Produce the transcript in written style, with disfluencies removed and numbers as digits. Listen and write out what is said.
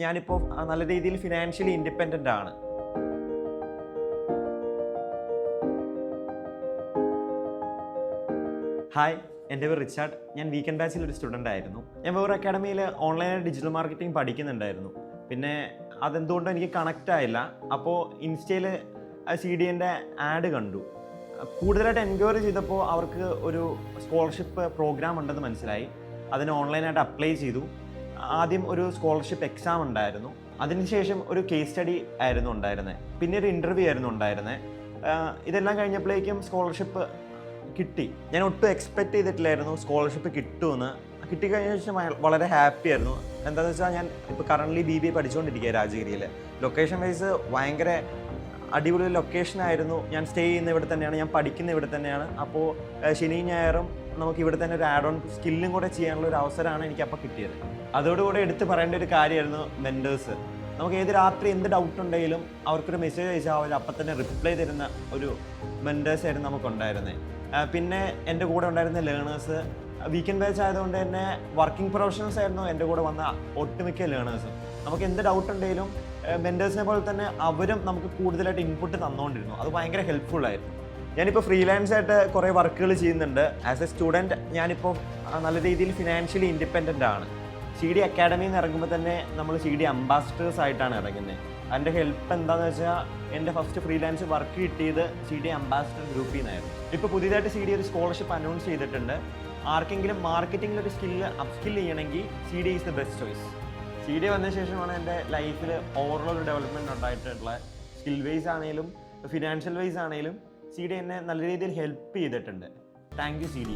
ഞാനിപ്പോൾ നല്ല രീതിയിൽ ഫിനാൻഷ്യലി ഇൻഡിപെൻഡൻ്റ് ആണ്. ഹായ്, എൻ്റെ പേര് റിച്ചാർഡ്. ഞാൻ വീക്കെൻഡ് ബാച്ചിൽ ഒരു സ്റ്റുഡൻ്റ് ആയിരുന്നു. ഞാൻ വേറെ അക്കാഡമിയിൽ ഓൺലൈൻ ഡിജിറ്റൽ മാർക്കറ്റിംഗ് പഠിക്കുന്നുണ്ടായിരുന്നു. പിന്നെ അതെന്തുകൊണ്ടും എനിക്ക് കണക്റ്റ് ആയില്ല. അപ്പോൾ ഇൻസ്റ്റയിൽ CDൻ്റെ ആഡ് കണ്ടു. കൂടുതലായിട്ട് എൻക്വയറി ചെയ്തപ്പോൾ അവർക്ക് ഒരു സ്കോളർഷിപ്പ് പ്രോഗ്രാം ഉണ്ടെന്ന് മനസ്സിലായി. അതിന് ഓൺലൈനായിട്ട് അപ്ലൈ ചെയ്തു. ആദ്യം ഒരു സ്കോളർഷിപ്പ് എക്സാം ഉണ്ടായിരുന്നു. അതിനുശേഷം ഒരു കേസ് സ്റ്റഡി ആയിരുന്നു ഉണ്ടായിരുന്നത്. പിന്നെ ഒരു ഇൻ്റർവ്യൂ ആയിരുന്നു ഉണ്ടായിരുന്നത്. ഇതെല്ലാം കഴിഞ്ഞപ്പോഴേക്കും സ്കോളർഷിപ്പ് കിട്ടി. ഞാൻ ഒട്ടും എക്സ്പെക്റ്റ് ചെയ്തിട്ടില്ലായിരുന്നു സ്കോളർഷിപ്പ് കിട്ടുമെന്ന്. കിട്ടിക്കഴിഞ്ഞ ശേഷം വളരെ ഹാപ്പി ആയിരുന്നു. എന്താണെന്ന് വെച്ചാൽ ഞാൻ ഇപ്പോൾ കറൻ്റ്ലി BBA പഠിച്ചുകൊണ്ടിരിക്കുക രാജഗിരിയിൽ. ലൊക്കേഷൻ വൈസ് ഭയങ്കര അടിപൊളി ലൊക്കേഷനായിരുന്നു. ഞാൻ സ്റ്റേ ചെയ്യുന്ന ഇവിടെ തന്നെയാണ്, ഞാൻ പഠിക്കുന്ന ഇവിടെ തന്നെയാണ്. അപ്പോൾ ശനിയും ഞായറും നമുക്ക് ഇവിടെ തന്നെ ഒരു ആഡ് ഓൺ സ്കില്ലും കൂടെ ചെയ്യാനുള്ള ഒരു അവസരമാണ് എനിക്ക് അപ്പോൾ കിട്ടിയത്. അതോടുകൂടെ എടുത്ത് പറയേണ്ട ഒരു കാര്യമായിരുന്നു മെൻറ്റേഴ്സ്. നമുക്ക് ഏത് രാത്രി എന്ത് ഡൗട്ട് ഉണ്ടെങ്കിലും അവർക്കൊരു മെസ്സേജ് അയച്ചാൽ അവർ അപ്പം തന്നെ റിപ്ലൈ തരുന്ന ഒരു മെൻറ്റേഴ്സ് ആയിരുന്നു നമുക്കുണ്ടായിരുന്നത്. പിന്നെ എൻ്റെ കൂടെ ഉണ്ടായിരുന്ന ലേണേഴ്സ് വീക്കെൻഡ് ബാച്ച് ആയതുകൊണ്ട് തന്നെ വർക്കിംഗ് പ്രൊഫഷണൽസ് ആയിരുന്നു എൻ്റെ കൂടെ വന്ന ഒട്ടുമിക്ക ലേണേഴ്സും. നമുക്ക് എന്ത് ഡൗട്ട് ഉണ്ടെങ്കിലും മെൻറ്റേഴ്സിനെ പോലെ തന്നെ അവരും നമുക്ക് കൂടുതലായിട്ട് ഇൻപുട്ട് തന്നുകൊണ്ടിരുന്നു. അത് ഭയങ്കര ഹെൽപ്ഫുൾ ആയിരുന്നു. ഞാനിപ്പോൾ ഫ്രീലാൻസ് ആയിട്ട് കുറേ വർക്കുകൾ ചെയ്യുന്നുണ്ട്. ആസ് എ സ്റ്റുഡൻറ്റ് ഞാനിപ്പോൾ നല്ല രീതിയിൽ ഫിനാൻഷ്യലി ഇൻഡിപെൻഡൻ്റ് ആണ്. CD അക്കാഡമിയിൽ നിന്ന് ഇറങ്ങുമ്പോൾ തന്നെ നമ്മൾ CD അംബാസിഡേഴ്സ് ആയിട്ടാണ് ഇറങ്ങുന്നത്. അതിൻ്റെ ഹെൽപ്പ് എന്താണെന്ന് വെച്ചാൽ എൻ്റെ ഫസ്റ്റ് ഫ്രീലാൻസ് വർക്ക് കിട്ടിയത് CD അംബാസിഡർ ഗ്രൂപ്പിൽ നിന്നായിരുന്നു. ഇപ്പോൾ പുതിയതായിട്ട് CD ഒരു സ്കോളർഷിപ്പ് അനൗൺസ് ചെയ്തിട്ടുണ്ട്. ആർക്കെങ്കിലും മാർക്കറ്റിംഗിലൊരു അപ്സ്കിൽ ചെയ്യണമെങ്കിൽ CD is the best choice. CD വന്ന ശേഷമാണ് എൻ്റെ ലൈഫിൽ ഓവറോൾ ഡെവലപ്മെൻറ്റ് ഉണ്ടായിട്ടുള്ള. സ്കിൽ വൈസ് ആണെങ്കിലും ഫിനാൻഷ്യൽ വൈസ് ആണെങ്കിലും CD എന്നെ നല്ല രീതിയിൽ ഹെൽപ്പ് ചെയ്തിട്ടുണ്ട്. Thank you CD.